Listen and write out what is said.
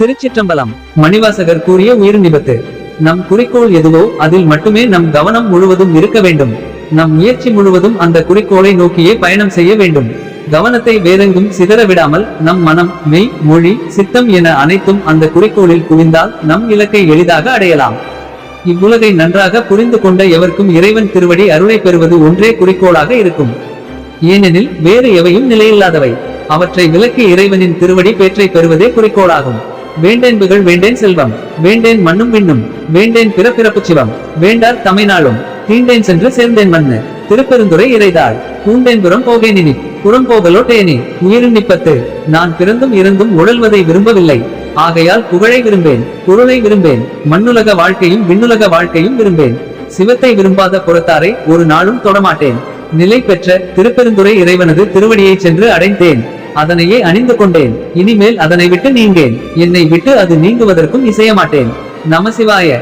திருச்சிற்றம்பலம். மணிவாசகர் கூறிய உயிர் நிபத்து. நம் குறிக்கோள் எதுவோ அதில் மட்டுமே நம் கவனம் முழுவதும் இருக்க வேண்டும். நம் முயற்சி முழுவதும் அந்த குறிக்கோளை நோக்கியே பயணம் செய்ய வேண்டும். கவனத்தை வேறெங்கும் சிதற விடாமல் நம் மனம், மெய், மொழி, சித்தம் என அனைத்தும் அந்த குறிக்கோளில் குவிந்தால் நம் இலக்கை எளிதாக அடையலாம். இவ்வுலகை நன்றாக புரிந்து கொண்ட எவருக்கும் இறைவன் திருவடி அருளை பெறுவது ஒன்றே குறிக்கோளாக இருக்கும். ஏனெனில் வேறு எவையும் நிலையில்லாதவை. அவற்றை விலக்கி இறைவனின் திருவடி பேற்றை பெறுவதே குறிக்கோளாகும். வேண்டேன்புகள் வேண்டேன் செல்வம், வேண்டேன் மண்ணும் விண்ணும், வேண்டேன் பிறப்பிறப்பு சிவம், வேண்டார் தமைநாளும், தீண்டேன் சென்று சேர்ந்தேன் மண்ணு. திருப்பெருந்துறை இறைதாள் பூண்டேன்புறம் போகேனினி புறம் போகலோ டேனி. உயிரின் நிப்பத்து. நான் பிறந்தும் இறந்தும் உழல்வதை விரும்பவில்லை. ஆகையால் புகழை விரும்பேன், பொருளை விரும்பேன், மண்ணுலக வாழ்க்கையும் விண்ணுலக வாழ்க்கையும் விரும்பேன். சிவத்தை விரும்பாத புறத்தாரை ஒரு நாளும் தொடமாட்டேன். நிலை பெற்ற திருப்பெருந்துறை இறைவனது திருவடியை சென்று அடைந்தேன். அதனையே அணிந்து கொண்டேன். இனிமேல் அதனை விட்டு நீங்கேன். என்னை விட்டு அது நீங்குவதற்கும் இசையமாட்டேன். நமசிவாய.